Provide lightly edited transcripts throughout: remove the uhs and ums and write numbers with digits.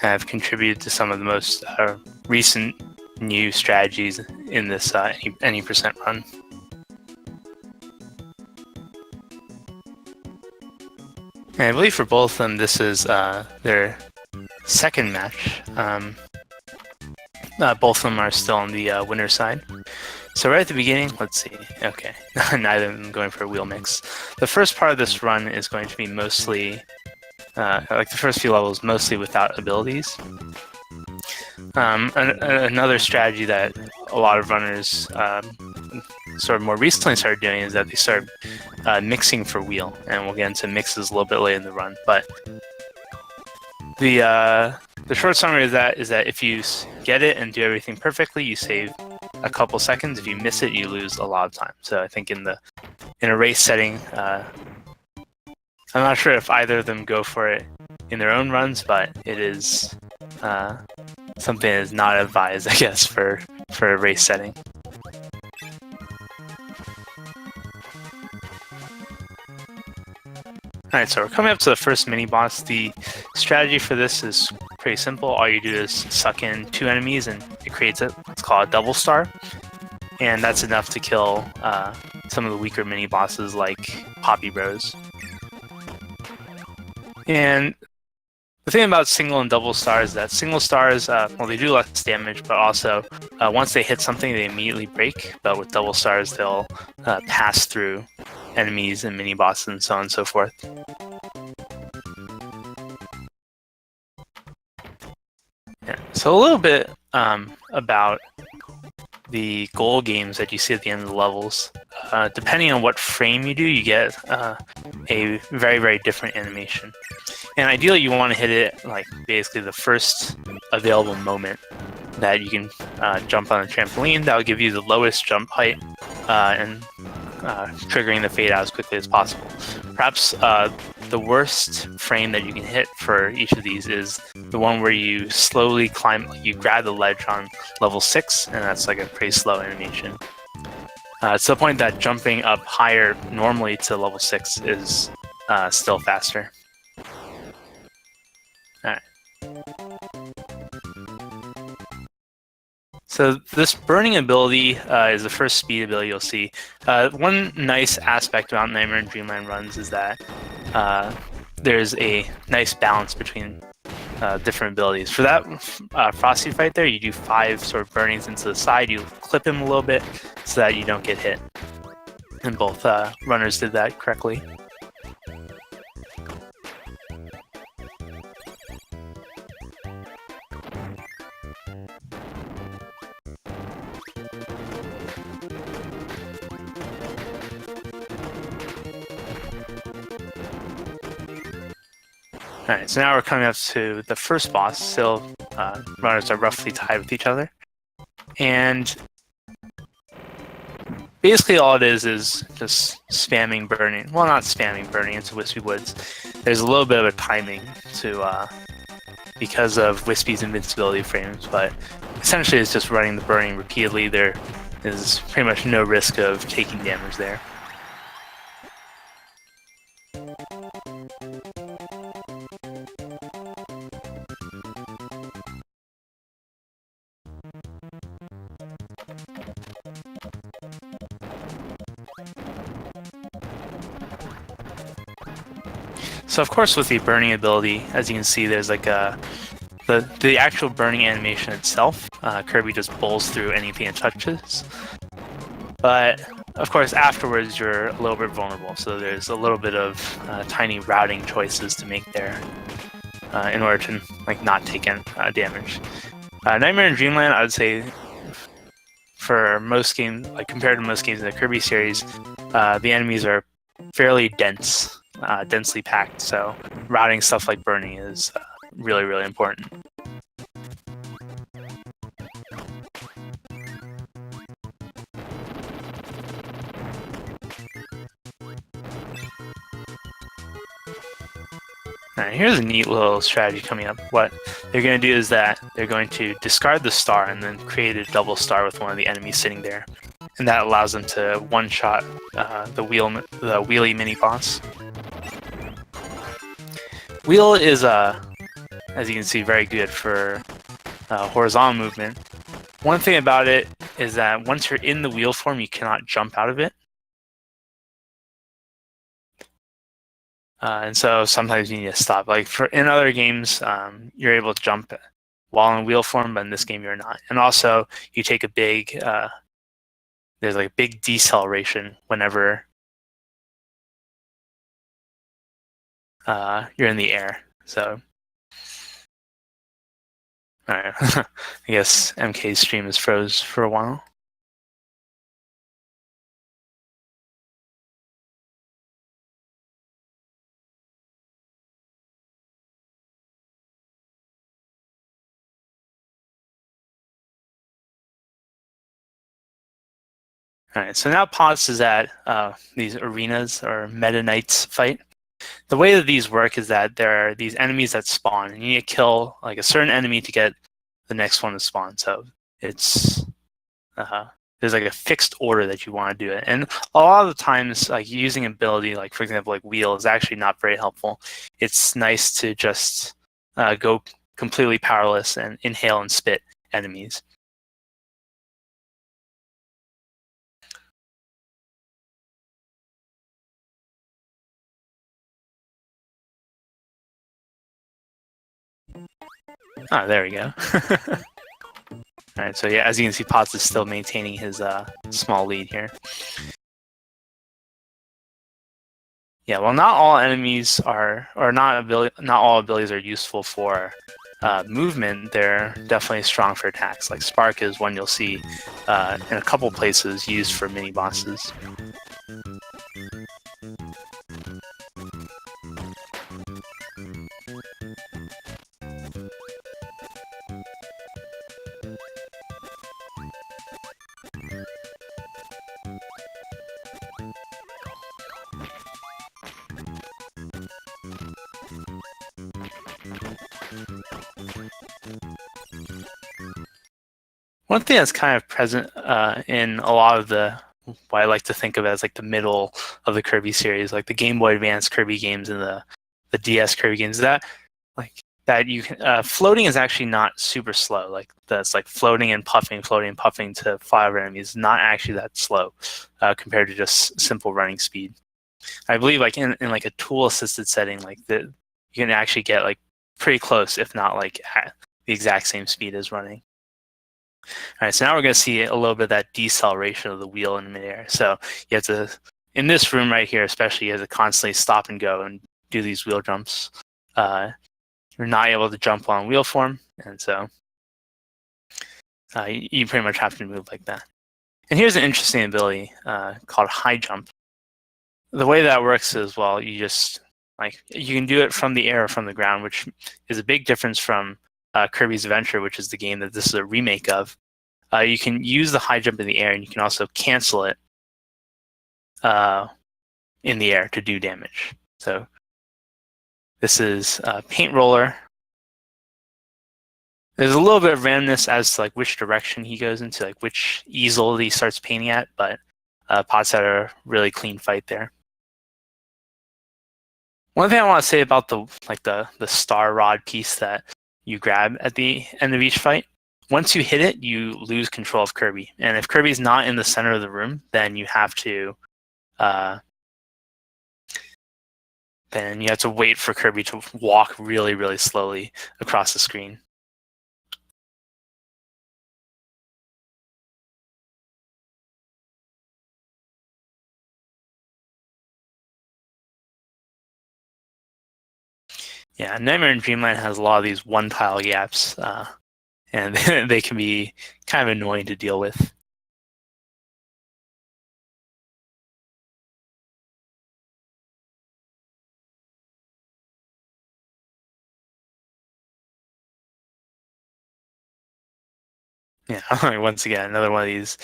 have contributed to some of the most recent new strategies in this any percent run. And I believe for both of them, this is their second match. Both of them are still on the winner side. So right at the beginning, let's see. Okay, neither of them going for a wheel mix. The first part of this run is going to be mostly, like the first few levels, mostly without abilities. Another strategy that a lot of runners sort of more recently started doing is that they started mixing for wheel, and we'll get into mixes a little bit later in the run. But the short summary of that is that if you get it and do everything perfectly, you save a couple seconds. If you miss it, you lose a lot of time. So I think in a race setting, I'm not sure if either of them go for it in their own runs, but it is something that is not advised, I guess, for a race setting. Alright, so we're coming up to the first mini-boss. The strategy for this is pretty simple. All you do is suck in 2 enemies and it creates what's called a double star. And that's enough to kill some of the weaker mini-bosses like Poppy Bros. And the thing about single and double stars is that single stars, well, they do less damage, but also once they hit something, they immediately break. But with double stars, they'll pass through enemies and mini-bosses and so on and so forth. Yeah. So a little bit about the goal games that you see at the end of the levels. Depending on what frame you do, you get a very, very different animation. And ideally, you want to hit it like basically the first available moment that you can jump on a trampoline. That will give you the lowest jump height and triggering the fade out as quickly as possible. Perhaps the worst frame that you can hit for each of these is the one where you slowly climb, you grab the ledge on level 6, and that's like a pretty slow animation. To the point that jumping up higher normally to level 6 is still faster. Alright. So this burning ability is the first speed ability you'll see. One nice aspect about Nightmare and Dreamland runs is that there's a nice balance between different abilities. For that Frosty fight there, you do 5 sort of burnings into the side, you clip him a little bit so that you don't get hit. And both runners did that correctly. Alright, so now we're coming up to the first boss. Still, runners are roughly tied with each other. And basically all it is just spamming burning. Well, not spamming burning into Wispy Woods. There's a little bit of a timing to because of Wispy's invincibility frames, but essentially it's just running the burning repeatedly. There is pretty much no risk of taking damage there. So of course with the burning ability, as you can see, there's like the actual burning animation itself. Kirby just bowls through anything it touches. But of course afterwards you're a little bit vulnerable, so there's a little bit of tiny routing choices to make there in order to like not take damage. Nightmare and Dreamland, I would say for most games, like compared to most games in the Kirby series, the enemies are fairly dense. Densely packed, so routing stuff like burning is really, really important. Alright, here's a neat little strategy coming up. What they're going to do is that they're going to discard the star and then create a double star with one of the enemies sitting there. And that allows them to one-shot the wheelie mini-boss. Wheel is as you can see, very good for horizontal movement. One thing about it is that once you're in the wheel form, you cannot jump out of it. And so sometimes you need to stop. Like in other games, you're able to jump while in wheel form, but in this game you're not. And also, you take a big, there's like a big deceleration whenever you're in the air. So, all right. I guess MK's stream is froze for a while. All right, so now Potts is at these arenas or Meta Knights fight. The way that these work is that there are these enemies that spawn, and you need to kill like a certain enemy to get the next one to spawn. So it's there's like a fixed order that you want to do it, and a lot of the times, like using ability, like for example, like wheel is actually not very helpful. It's nice to just go completely powerless and inhale and spit enemies. Oh, there we go. All right, so yeah, as you can see, Potts is still maintaining his small lead here. Yeah, well, not all enemies are, or not all abilities are useful for movement. They're definitely strong for attacks. Like Spark is one you'll see in a couple places used for mini bosses. One thing that's kind of present in a lot of what I like to think of as like the middle of the Kirby series, like the Game Boy Advance Kirby games and the DS Kirby games, that you can floating is actually not super slow. Like that's like floating and puffing to fly over enemies. Not actually that slow compared to just simple running speed. I believe like in like a tool assisted setting, like you can actually get like pretty close, if not like at the exact same speed as running. All right, so now we're going to see a little bit of that deceleration of the wheel in midair. So you have to, in this room right here especially, you have to constantly stop and go and do these wheel jumps. You're not able to jump on wheel form, and so you pretty much have to move like that. And here's an interesting ability called high jump. The way that works is, well, you just, like, you can do it from the air or from the ground, which is a big difference from Kirby's Adventure, which is the game that this is a remake of. You can use the high jump in the air, and you can also cancel it in the air to do damage. So this is Paint Roller. There's a little bit of randomness as to like which direction he goes into, like which easel he starts painting at, but Potts had a really clean fight there. One thing I want to say about the star rod piece that you grab at the end of each fight, once you hit it, you lose control of Kirby. And if Kirby's not in the center of the room, then you have to wait for Kirby to walk really, really slowly across the screen. Yeah, Nightmare in Dreamland has a lot of these one-tile gaps, and they can be kind of annoying to deal with. Yeah, once again, another one of these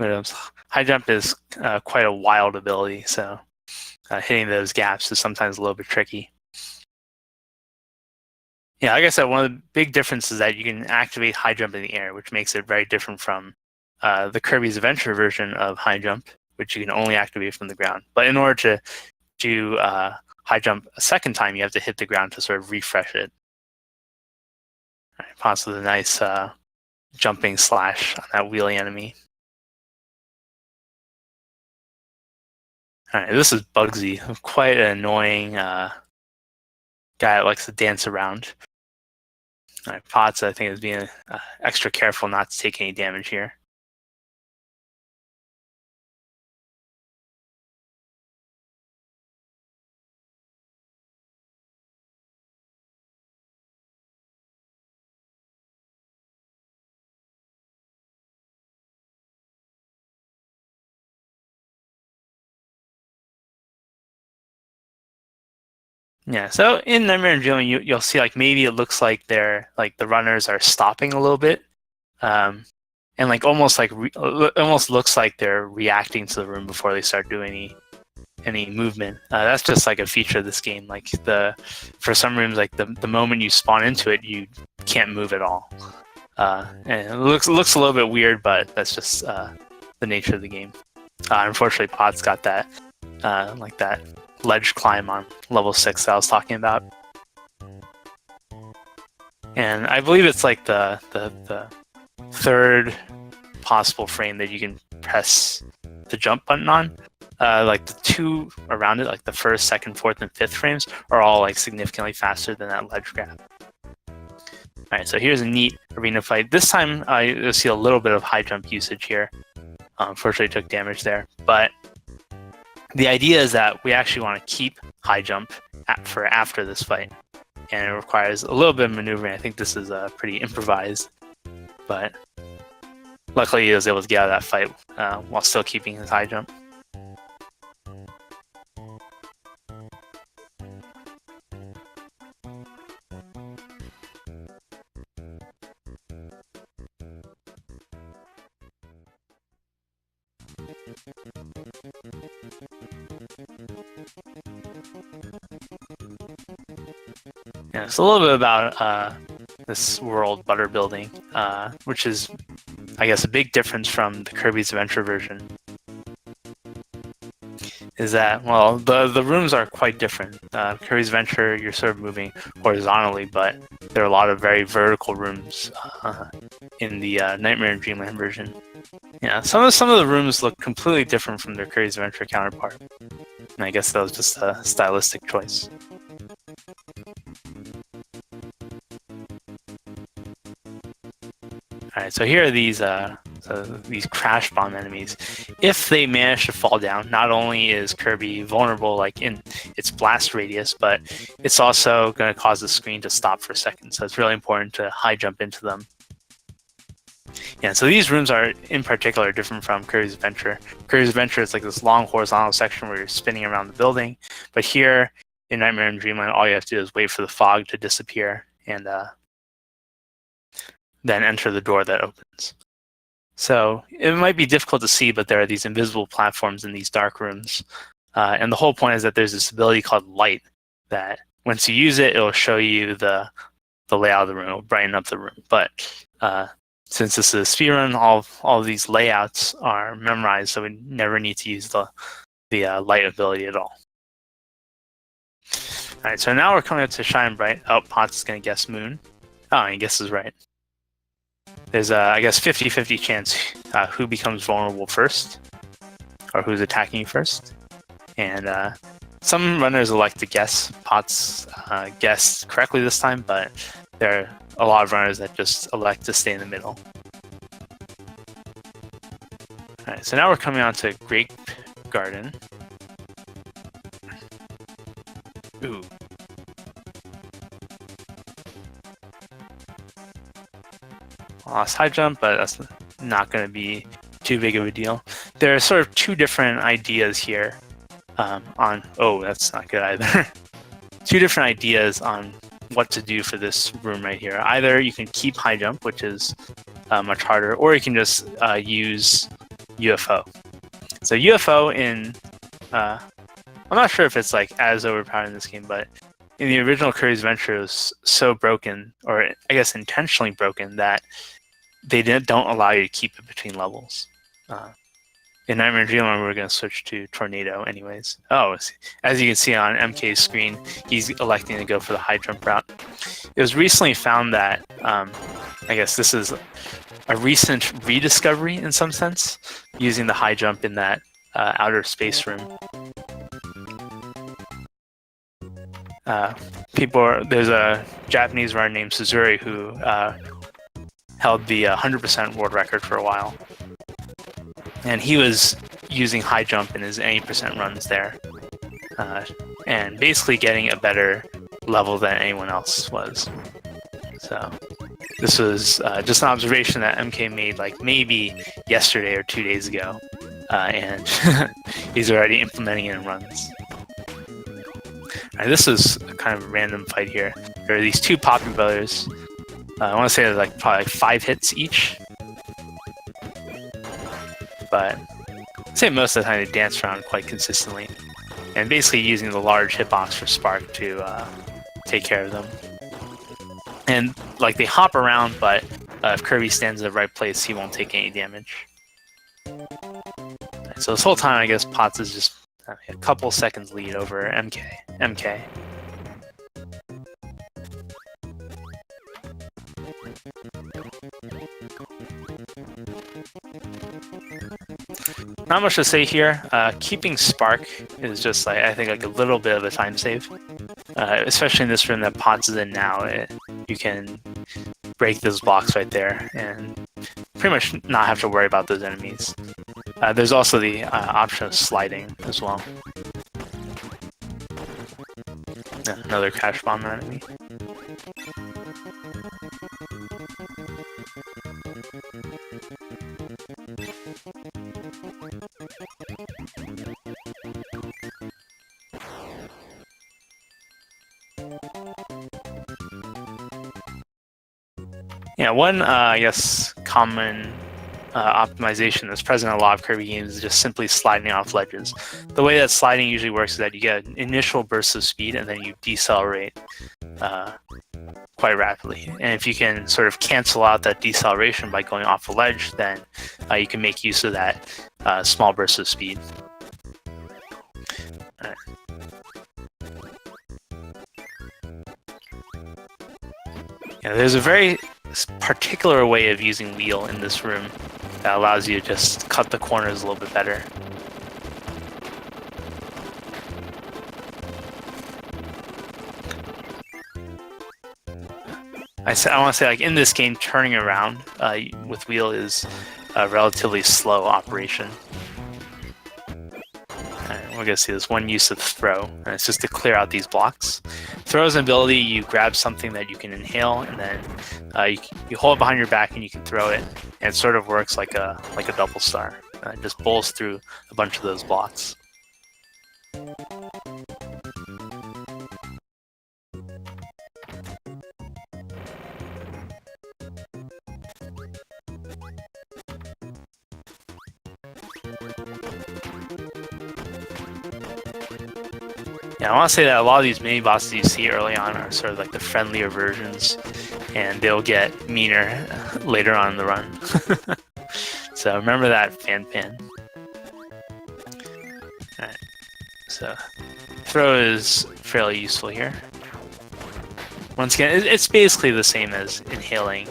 items. High jump is quite a wild ability, so hitting those gaps is sometimes a little bit tricky. Yeah, like I said, one of the big differences is that you can activate high jump in the air, which makes it very different from the Kirby's Adventure version of high jump, which you can only activate from the ground. But in order to do high jump a second time, you have to hit the ground to sort of refresh it. All right, Potts with a nice jumping slash on that wheelie enemy. All right, this is Bugsy, quite an annoying guy that likes to dance around. All right, Potts, I think, is being extra careful not to take any damage here. Yeah, so in Nightmare and Dream, you'll see like maybe it looks like they're like the runners are stopping a little bit, and like almost looks like they're reacting to the room before they start doing any movement. That's just like a feature of this game. Like for some rooms, like the moment you spawn into it, you can't move at all, and it looks a little bit weird, but that's just the nature of the game. Unfortunately, Pod's got that like that ledge climb on level 6 that I was talking about, and I believe it's like the third possible frame that you can press the jump button on. Like the two around it, like the first, second, fourth, and fifth frames, are all like significantly faster than that ledge grab. All right, so here's a neat arena fight. This time you'll see a little bit of high jump usage here. Unfortunately, took damage there, but the idea is that we actually want to keep high jump for after this fight, and it requires a little bit of maneuvering. I think this is pretty improvised, but luckily he was able to get out of that fight while still keeping his high jump. Yeah, it's a little bit about this world butter building, which is, I guess, a big difference from the Kirby's Adventure version. Is that, well, the rooms are quite different. Kirby's Adventure, you're sort of moving horizontally, but there are a lot of very vertical rooms in the Nightmare and Dreamland version. Yeah, some of the rooms look completely different from their Kirby's Adventure counterpart, and I guess that was just a stylistic choice. All right, so here are these crash bomb enemies. If they manage to fall down, not only is Kirby vulnerable like in its blast radius, but it's also going to cause the screen to stop for a second. So it's really important to high jump into them. Yeah, so these rooms are in particular different from Kirby's Adventure. Kirby's Adventure is like this long horizontal section where you're spinning around the building, but here in Nightmare and Dreamland, all you have to do is wait for the fog to disappear and then enter the door that opens. So it might be difficult to see, but there are these invisible platforms in these dark rooms. And the whole point is that there's this ability called light that once you use it, it'll show you the layout of the room, it'll brighten up the room. But since this is a speedrun, all of these layouts are memorized, so we never need to use the light ability at all. All right, so now we're coming up to Shine Bright. Oh, Potts is going to guess Moon. Oh, he guesses right. There's a, I guess, 50-50 chance who becomes vulnerable first, or who's attacking you first. And some runners elect to guess. Potts guessed correctly this time, but there are a lot of runners that just elect to stay in the middle. Alright, so now we're coming on to Grape Garden. Ooh. Lost high jump, but that's not going to be too big of a deal. There are sort of two different ideas here on... Oh, that's not good either. Two different ideas on what to do for this room right here. Either you can keep high jump, which is much harder, or you can just use UFO. So UFO in... I'm not sure if it's like as overpowered in this game, but in the original Kirby's Adventure, it was so broken, or I guess intentionally broken, that they don't allow you to keep it between levels. In Nightmare Dreamland, we're going to switch to Tornado anyways. Oh, as you can see on MK's screen, he's electing to go for the high jump route. It was recently found that, I guess this is a recent rediscovery in some sense, using the high jump in that outer space room. There's a Japanese runner named Suzuri who held the 100% world record for a while. And he was using high jump in his 80% runs there. And basically getting a better level than anyone else was. So this was just an observation that MK made like maybe yesterday or 2 days ago. And he's already implementing it in runs. Right, this is kind of a random fight here. There are these two Poppy brothers. I want to say like probably 5 hits each. But I'd say most of the time they dance around quite consistently. And basically using the large hitbox for Spark to take care of them. And like they hop around, but if Kirby stands in the right place, he won't take any damage. Right, so this whole time, I guess Potts is just a couple seconds lead over MK. Not much to say here. Keeping Spark is just like I think like a little bit of a time save, especially in this room that Potts is in now. You can break those blocks right there and pretty much not have to worry about those enemies. There's also the option of sliding as well. Another crash bomb enemy. Yeah, one I guess common optimization that's present in a lot of Kirby games is just simply sliding off ledges. The way that sliding usually works is that you get an initial burst of speed and then you decelerate quite rapidly. And if you can sort of cancel out that deceleration by going off a ledge, then you can make use of that small burst of speed. All right. Yeah, there's a very particular way of using wheel in this room that allows you to just cut the corners a little bit better. I want to say, like in this game, turning around with wheel is a relatively slow operation. We're gonna see this one use of throw, and it's just to clear out these blocks. Throw is an ability you grab something that you can inhale, and then you hold it behind your back and you can throw it, and it sort of works like a double star. It just bowls through a bunch of those blocks. Yeah, I want to say that a lot of these mini bosses you see early on are sort of like the friendlier versions, and they'll get meaner later on in the run. So remember that, fan. Alright, so throw is fairly useful here. Once again, it's basically the same as inhaling,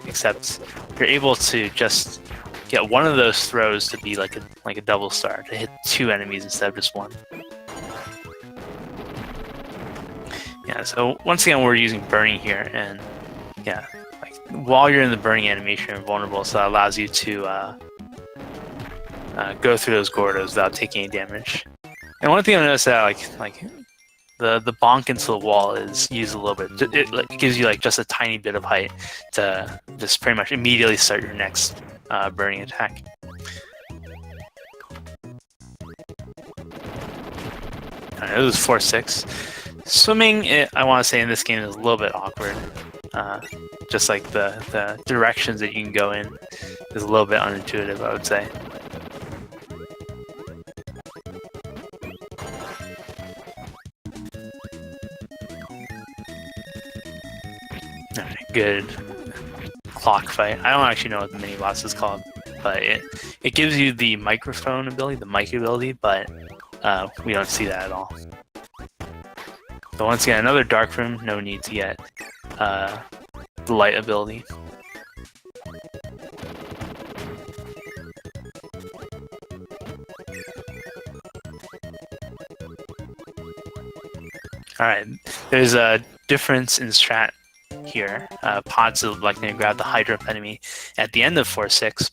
except you're able to just get one of those throws to be like a double star, to hit 2 enemies instead of just 1. Yeah, so once again, we're using burning here, and yeah, like while you're in the burning animation, you're vulnerable, so that allows you to go through those Gordos without taking any damage. And one thing I noticed that like the bonk into the wall is used a little bit. It gives you like just a tiny bit of height to just pretty much immediately start your next burning attack. Alright, it was 4-6. Swimming, I want to say in this game is a little bit awkward. Just like the directions that you can go in is a little bit unintuitive, I would say. Alright, good clock fight. I don't actually know what the mini boss is called. but it gives you the microphone ability, the mic ability, but we don't see that at all. So once again, another dark room, no need to get the light ability. Alright, there's a difference in strat here. Potts is electing to grab the Hydro enemy at the end of 4-6,